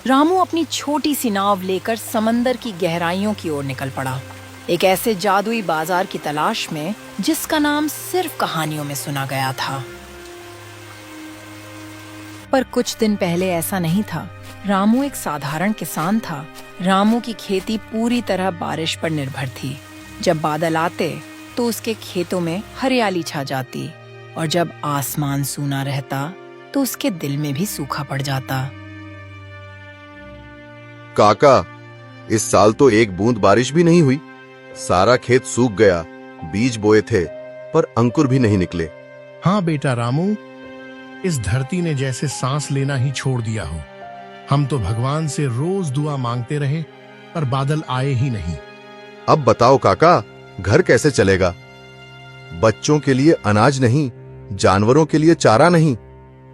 रामू अपनी छोटी सी नाव लेकर समंदर की गहराइयों की ओर निकल पड़ा, एक ऐसे जादुई बाजार की तलाश में जिसका नाम सिर्फ कहानियों में सुना गया था। पर कुछ दिन पहले ऐसा नहीं था। रामू एक साधारण किसान था। रामू की खेती पूरी तरह बारिश पर निर्भर थी। जब बादल आते तो उसके खेतों में हरियाली छा जाती, और जब आसमान सूना रहता तो उसके दिल में भी सूखा पड़ जाता। काका, इस साल तो एक बूंद बारिश भी नहीं हुई। सारा खेत सूख गया। बीज बोए थे पर अंकुर भी नहीं निकले। हाँ बेटा रामू, इस धरती ने जैसे सांस लेना ही छोड़ दिया हो। हम तो भगवान से रोज दुआ मांगते रहे पर बादल आए ही नहीं। अब बताओ काका, घर कैसे चलेगा? बच्चों के लिए अनाज नहीं, जानवरों के लिए चारा नहीं।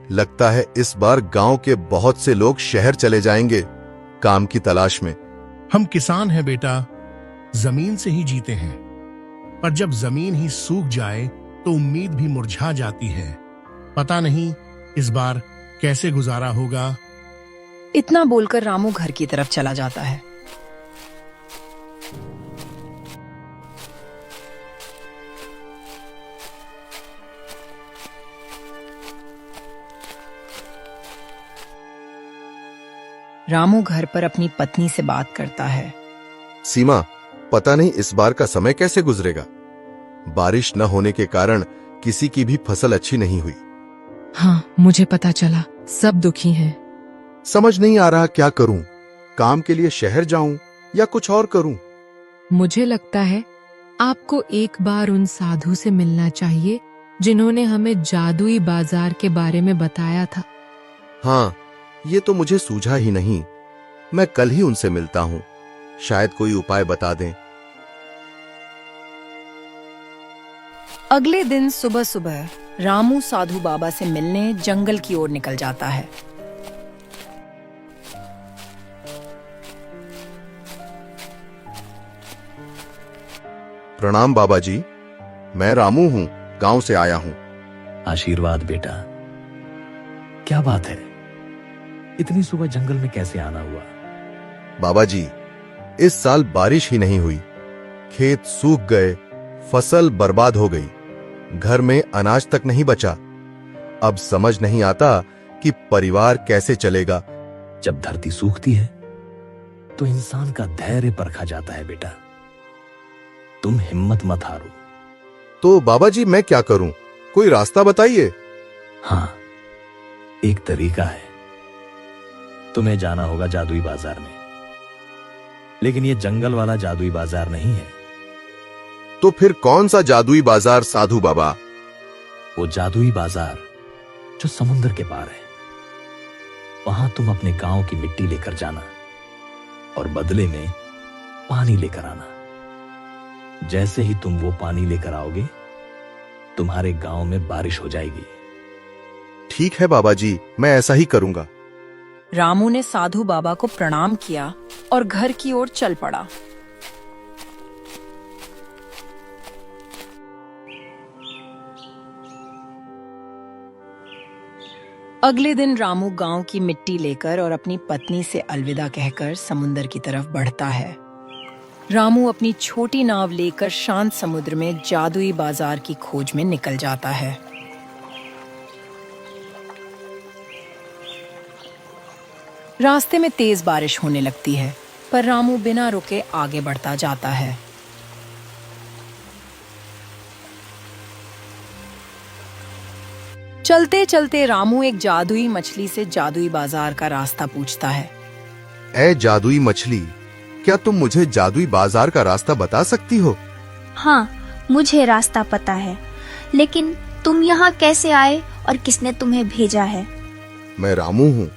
लगता है इस बार गांव के बहुत से लोग शहर चले जाएंगे काम की तलाश में। हम किसान हैं बेटा, जमीन से ही जीते हैं। पर जब जमीन ही सूख जाए तो उम्मीद भी मुरझा जाती है। पता नहीं इस बार कैसे गुजारा होगा। इतना बोलकर रामू घर की तरफ चला जाता है। रामू घर पर अपनी पत्नी से बात करता है। सीमा, पता नहीं इस बार का समय कैसे गुजरेगा। बारिश न होने के कारण किसी की भी फसल अच्छी नहीं हुई। हाँ, मुझे पता चला, सब दुखी हैं। समझ नहीं आ रहा क्या करूं। काम के लिए शहर जाऊं या कुछ और करूं। मुझे लगता है आपको एक बार उन साधु से मिलना चाहिए जिन्होंने हमें जादुई बाजार के बारे में बताया था। हाँ, ये तो मुझे सूझा ही नहीं। मैं कल ही उनसे मिलता हूं, शायद कोई उपाय बता दें। अगले दिन सुबह सुबह रामू साधु बाबा से मिलने जंगल की ओर निकल जाता है। प्रणाम बाबा जी, मैं रामू हूं, गांव से आया हूं। आशीर्वाद बेटा। क्या बात है, इतनी सुबह जंगल में कैसे आना हुआ? बाबा जी, इस साल बारिश ही नहीं हुई। खेत सूख गए, फसल बर्बाद हो गई, घर में अनाज तक नहीं बचा। अब समझ नहीं आता कि परिवार कैसे चलेगा। जब धरती सूखती है तो इंसान का धैर्य परखा जाता है बेटा। तुम हिम्मत मत हारो। तो बाबा जी, मैं क्या करूं? कोई रास्ता बताइए। हाँ, एक तरीका है। तुम्हें जाना होगा जादुई बाजार में, लेकिन ये जंगल वाला जादुई बाजार नहीं है। तो फिर कौन सा जादुई बाजार साधु बाबा? वो जादुई बाजार जो समुद्र के पार है। वहां तुम अपने गांव की मिट्टी लेकर जाना और बदले में पानी लेकर आना। जैसे ही तुम वो पानी लेकर आओगे, तुम्हारे गांव में बारिश हो जाएगी। ठीक है बाबा जी, मैं ऐसा ही करूंगा। रामू ने साधु बाबा को प्रणाम किया और घर की ओर चल पड़ा। अगले दिन रामू गांव की मिट्टी लेकर और अपनी पत्नी से अलविदा कहकर समुद्र की तरफ बढ़ता है। रामू अपनी छोटी नाव लेकर शांत समुद्र में जादुई बाजार की खोज में निकल जाता है। रास्ते में तेज बारिश होने लगती है, पर रामू बिना रुके आगे बढ़ता जाता है। चलते चलते रामू एक जादुई मछली से जादुई बाजार का रास्ता पूछता है। ए जादुई मछली, क्या तुम मुझे जादुई बाजार का रास्ता बता सकती हो? हाँ, मुझे रास्ता पता है, लेकिन तुम यहाँ कैसे आए और किसने तुम्हें भेजा है? मैं रामू हूँ,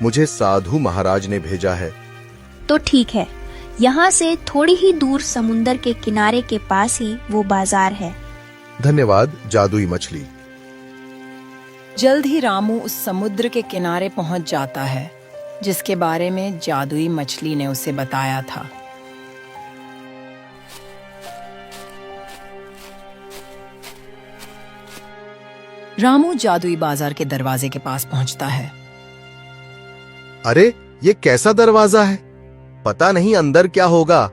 मुझे साधु महाराज ने भेजा है। तो ठीक है, यहाँ से थोड़ी ही दूर समुंदर के किनारे के पास ही वो बाजार है। धन्यवाद जादुई मछली। जल्द ही रामू उस समुद्र के किनारे पहुंच जाता है जिसके बारे में जादुई मछली ने उसे बताया था। रामू जादुई बाजार के दरवाजे के पास पहुंचता है। अरे, ये कैसा दरवाजा है? पता नहीं अंदर क्या होगा।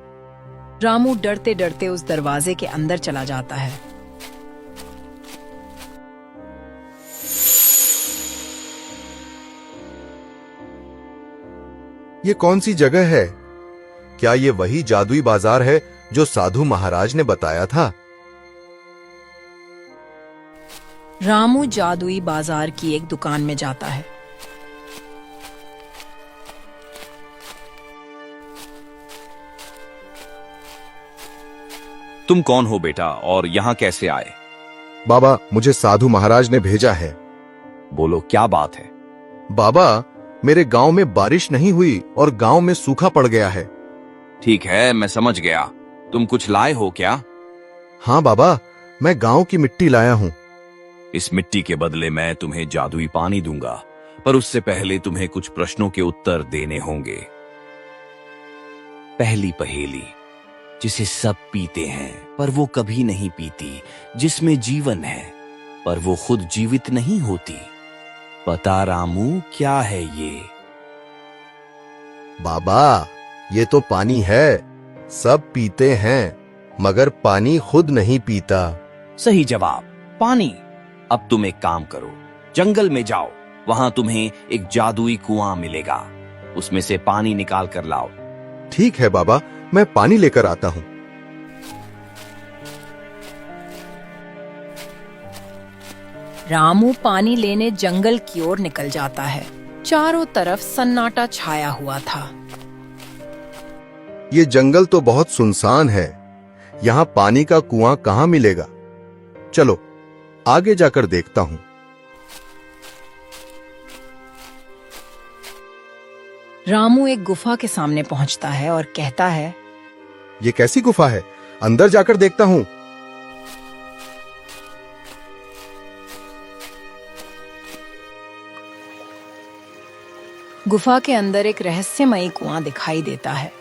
रामू डरते डरते उस दरवाजे के अंदर चला जाता है। ये कौन सी जगह है? क्या ये वही जादुई बाजार है जो साधु महाराज ने बताया था? रामू जादुई बाजार की एक दुकान में जाता है। तुम कौन हो बेटा और यहाँ कैसे आए? बाबा, मुझे साधु महाराज ने भेजा है। बोलो क्या बात है? बाबा, मेरे गांव में बारिश नहीं हुई और गांव में सूखा पड़ गया है। ठीक है, मैं समझ गया। तुम कुछ लाए हो क्या? हाँ बाबा, मैं गांव की मिट्टी लाया हूँ। इस मिट्टी के बदले मैं तुम्हें जादुई पानी दूंगा, पर उससे पहले तुम्हें कुछ प्रश्नों के उत्तर देने होंगे। पहली पहेली, जिसे सब पीते हैं पर वो कभी नहीं पीती, जिसमें जीवन है पर वो खुद जीवित नहीं होती। पता रामू क्या है ये? बाबा, ये तो पानी है। सब पीते हैं मगर पानी खुद नहीं पीता। सही जवाब, पानी। अब तुम एक काम करो, जंगल में जाओ, वहां तुम्हें एक जादुई कुआं मिलेगा। उसमें से पानी निकाल कर लाओ। ठीक है बाबा, मैं पानी लेकर आता हूँ। रामू पानी लेने जंगल की ओर निकल जाता है। चारों तरफ सन्नाटा छाया हुआ था। ये जंगल तो बहुत सुनसान है। यहाँ पानी का कुआं कहाँ मिलेगा? चलो आगे जाकर देखता हूँ। रामू एक गुफा के सामने पहुंचता है और कहता है, ये कैसी गुफा है? अंदर जाकर देखता हूँ। गुफा के अंदर एक रहस्यमयी कुआं दिखाई देता है।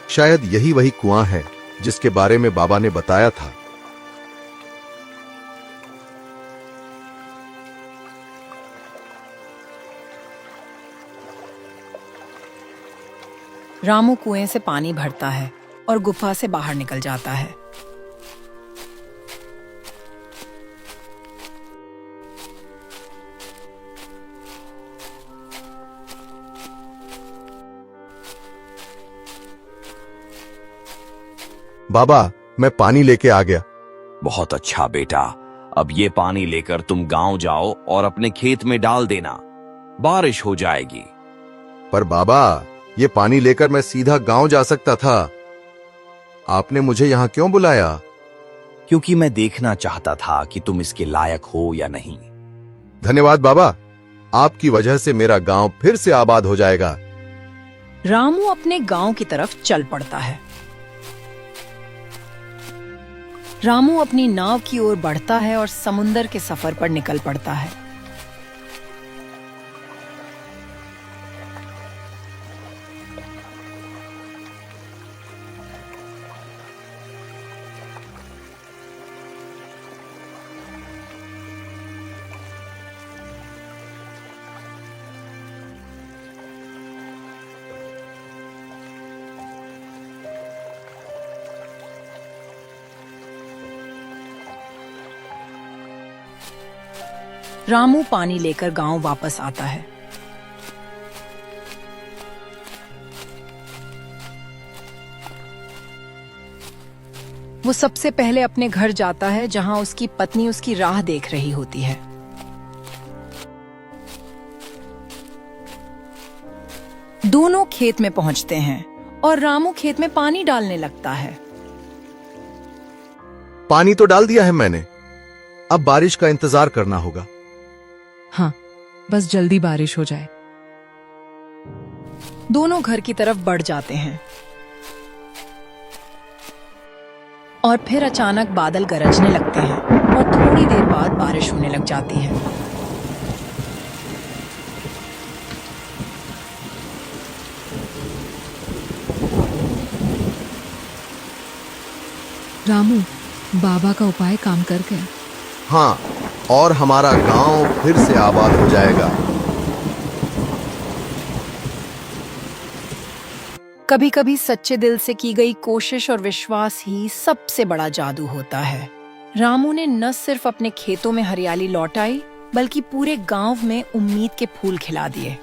शायद यही वही कुआं है जिसके बारे में बाबा ने बताया था। रामू कुएं से पानी भरता है और गुफा से बाहर निकल जाता है। बाबा, मैं पानी लेके आ गया। बहुत अच्छा बेटा, अब ये पानी लेकर तुम गांव जाओ और अपने खेत में डाल देना। बारिश हो जाएगी। पर बाबा, ये पानी लेकर मैं सीधा गांव जा सकता था। आपने मुझे यहाँ क्यों बुलाया? क्योंकि मैं देखना चाहता था कि तुम इसके लायक हो या नहीं। धन्यवाद बाबा, आपकी वजह से मेरा गांव फिर से आबाद हो जाएगा। रामू अपने गांव की तरफ चल पड़ता है। रामू अपनी नाव की ओर बढ़ता है और समुंदर के सफर पर निकल पड़ता है। रामू पानी लेकर गांव वापस आता है। वो सबसे पहले अपने घर जाता है जहां उसकी पत्नी उसकी राह देख रही होती है। दोनों खेत में पहुंचते हैं और रामू खेत में पानी डालने लगता है। पानी तो डाल दिया है मैंने, अब बारिश का इंतजार करना होगा। हाँ, बस जल्दी बारिश हो जाए। दोनों घर की तरफ बढ़ जाते हैं और फिर अचानक बादल गरजने लगते हैं और थोड़ी देर बाद बारिश होने लग जाती है। रामू, बाबा का उपाय काम कर गया। हाँ, और हमारा गांव फिर से आबाद हो जाएगा। कभी कभी सच्चे दिल से की गई कोशिश और विश्वास ही सबसे बड़ा जादू होता है। रामू ने न सिर्फ अपने खेतों में हरियाली लौटाई, बल्कि पूरे गांव में उम्मीद के फूल खिला दिए।